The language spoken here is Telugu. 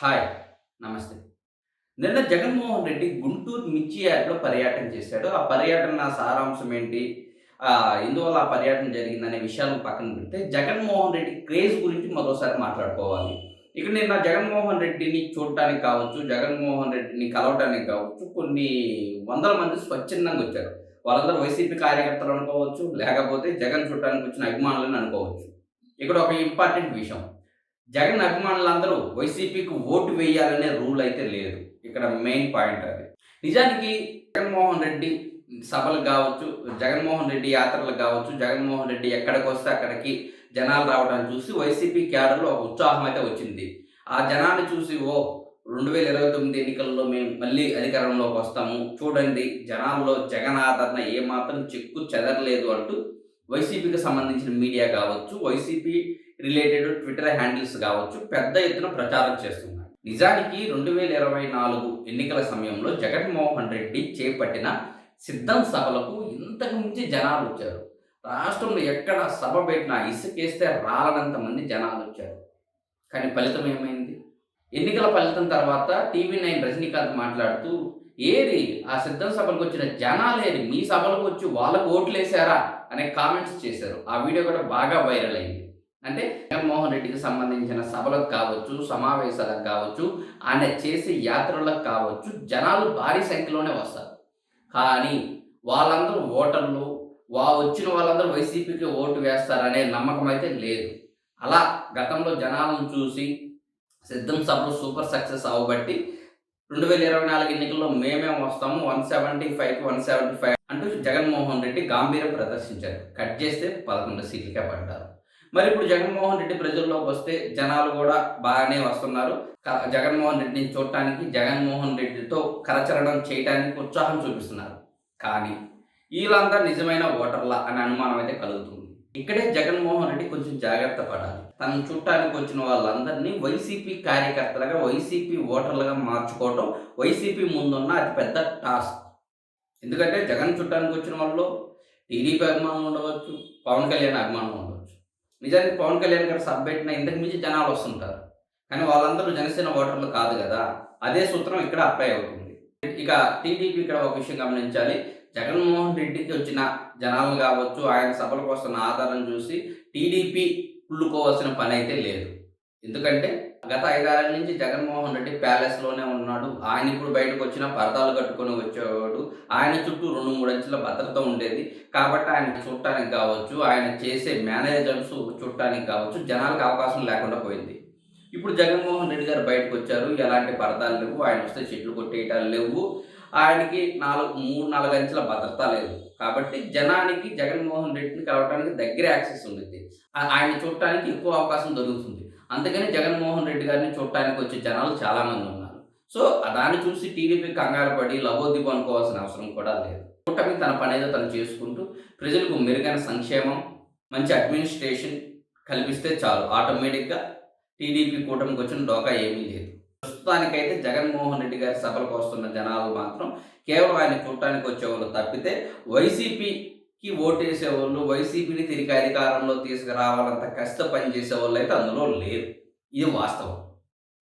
హాయ్. నమస్తే. నిన్న జగన్మోహన్ రెడ్డి గుంటూరు మిర్చి యార్డ్‌లో పర్యటన చేశాడు. ఆ పర్యటన సారాంశం ఏంటి? ఎందువల్ల ఆ పర్యటన జరిగిందనే విషయాలను పక్కన పెడితే, జగన్మోహన్ రెడ్డి క్రేజ్ గురించి మరోసారి మాట్లాడుకోవాలి. ఇక నిన్న జగన్మోహన్ రెడ్డిని చూడటానికి కావచ్చు, జగన్మోహన్ రెడ్డిని కలవటానికి కావచ్చు, కొన్ని వందల మంది స్వచ్ఛందంగా వచ్చారు. వాళ్ళందరూ వైసీపీ కార్యకర్తలు అనుకోవచ్చు, లేకపోతే జగన్ చూడటానికి వచ్చిన అభిమానులని అనుకోవచ్చు. ఇక్కడ ఒక ఇంపార్టెంట్ విషయం. జగన్ అభిమానులందరూ వైసీపీకి ఓటు వేయాలనే రూల్ అయితే లేదు. ఇక్కడ మెయిన్ పాయింట్ అది. నిజానికి జగన్మోహన్ రెడ్డి సభలకు గావచ్చు, జగన్మోహన్ రెడ్డి యాత్రలకు గావచ్చు, జగన్మోహన్ రెడ్డి ఎక్కడికొస్తే అక్కడికి జనాలు రావడాన్ని చూసి వైసీపీ క్యాడర్‌లో ఒక ఉత్సాహం అయితే వచ్చింది. ఆ జనాన్ని చూసి 2029 ఎన్నికల్లో మేము మళ్ళీ అధికారంలోకొస్తాము. చూడండి జనాల్లో జగన్ ఆదరణ ఏమాత్రం చెక్కు చెదరలేదు అంటూ వైసీపీకి సంబంధించిన మీడియా గావచ్చు, వైసీపీ రిలేటెడ్ ట్విట్టర్ హ్యాండిల్స్ కావచ్చు పెద్ద ఎత్తున ప్రచారం చేస్తున్నారు. నిజానికి 2024 ఎన్నికల సమయంలో జగన్మోహన్ రెడ్డి చేపట్టిన సిద్ధం సభలకు ఇంతకు మించి జనాలు వచ్చారు. రాష్ట్రంలో ఎక్కడ సభ పెట్టినా ఇసుకేస్తే రాలనంత మంది జనాలు వచ్చారు. కానీ ఫలితం ఏమైంది? ఎన్నికల ఫలితం తర్వాత టీవీ9 రజనీకాంత్ మాట్లాడుతూ, ఏరి ఆ సిద్ధం సభలకు వచ్చిన జనాలేరి మీ సభలకు వచ్చి వాళ్ళకు ఓట్లేసారా అనే కామెంట్స్ చేశారు. ఆ వీడియో కూడా బాగా వైరల్ అయింది. అంటే జగన్మోహన్ రెడ్డికి సంబంధించిన సభలకు కావచ్చు, సమావేశాలకు కావచ్చు, ఆయన చేసే యాత్రలకు కావచ్చు, జనాలు భారీ సంఖ్యలోనే వస్తారు. కానీ వాళ్ళందరూ ఓటర్లు, వచ్చిన వాళ్ళందరూ వైసీపీకి ఓటు వేస్తారనే నమ్మకం అయితే లేదు. అలా గతంలో జనాలను చూసి సిద్ధం సభలు సూపర్ సక్సెస్ అవ్వబట్టి 2024 ఎన్నికల్లో మేమే వస్తాము 175కి 175 అంటూ జగన్మోహన్ రెడ్డి గాంభీర్యం ప్రదర్శించారు. కట్ చేస్తే 11 సీట్లకే పడ్డారు. మరి ఇప్పుడు జగన్మోహన్ రెడ్డి ప్రజల్లోకి వస్తే జనాలు కూడా బాగానే వస్తున్నారు. జగన్మోహన్ రెడ్డిని చూడటానికి, జగన్మోహన్ రెడ్డితో కరచలనం చేయటానికి ఉత్సాహం చూపిస్తున్నారు. కానీ వీళ్ళంతా నిజమైన ఓటర్లా అనే అనుమానం అయితే కలుగుతుంది. ఇక్కడే జగన్మోహన్ రెడ్డి కొంచెం జాగ్రత్త పడాలి. తనను చూడటానికి వచ్చిన వాళ్ళందరినీ వైసీపీ కార్యకర్తలుగా, వైసీపీ ఓటర్లుగా మార్చుకోవడం వైసీపీ ముందున్న అతిపెద్ద టాస్క్. ఎందుకంటే జగన్ చూడటానికి వచ్చిన వాళ్ళు టీడీపీ అభిమానులు ఉండవచ్చు, పవన్ కళ్యాణ్ అభిమానులు ఉండవచ్చు. నిజానికి పవన్ కళ్యాణ్ గారు సభ పెట్టిన ఇంతకు మించి జనాలు వస్తుంటారు. కానీ వాళ్ళందరూ జనసేన ఓటర్లు కాదు కదా! అదే సూత్రం ఇక్కడ అప్లై అవుతుంది. ఇక టీడీపీ ఇక్కడ ఒక విషయం గమనించాలి. జగన్మోహన్ రెడ్డికి వచ్చిన జనాలు కావచ్చు, ఆయన సభలకు వస్తున్న ఆదరణ చూసి టీడీపీ కుళ్ళుకోవాల్సిన పని అయితే లేదు. ఎందుకంటే గత 5, 6 ఏళ్ల నుంచి జగన్మోహన్ రెడ్డి ప్యాలెస్‌లోనే ఉన్నాడు. ఆయన ఇప్పుడు బయటకొచ్చినా పరదాలు కట్టుకొని వచ్చేవాడు. ఆయన చుట్టూ 2, 3 అంచెల భద్రత ఉండేది. కాబట్టి ఆయనకి చూడటానికి కావచ్చు, ఆయన చేసే మేనరిజమ్స్ చూడటానికి కావచ్చు, జనాలకు అవకాశం లేకుండా పోయింది. ఇప్పుడు జగన్మోహన్ రెడ్డి గారు బయటకొచ్చారు. ఎలాంటి పరదాలు లేవు. ఆయన వస్తే చెట్లు కొట్టేయటాలు లేవు. ఆయనకి 3, 4 అంచెల భద్రత లేదు. కాబట్టి జనానికి జగన్మోహన్ రెడ్డిని కలవటానికి దగ్గర యాక్సెస్ ఉండిద్ది. ఆయన్ని చూడటానికి ఎక్కువ అవకాశం దొరుకుతుంది. అందుకని జగన్మోహన్ రెడ్డి గారిని చూడటానికి వచ్చే జనాలు చాలామంది ఉన్నారు. సో, దాన్ని చూసి టీడీపీ కంగారు పడి లబోదిబో అనుకోవాల్సిన అవసరం కూడా లేదు. కూటమి తన పనేదో తను చేసుకుంటూ ప్రజలకు మెరుగైన సంక్షేమం, మంచి అడ్మినిస్ట్రేషన్ కల్పిస్తే చాలు. ఆటోమేటిక్‌గా టీడీపీ కూటమికి వచ్చిన డోకా ఏమీ లేదు. ప్రస్తుతానికైతే జగన్మోహన్ రెడ్డి గారి సభలకు వస్తున్న జనాలు మాత్రం కేవలం ఆయన చూడటానికి వచ్చేవాళ్ళు తప్పితే వైసీపీకి ఓటేసేవాళ్ళు, వైసీపీని తిరిగి అధికారంలో తీసుకురావాలంత కష్టపడి పనిచేసేవాళ్ళు అయితే అందులో లేరు. ఇది వాస్తవం.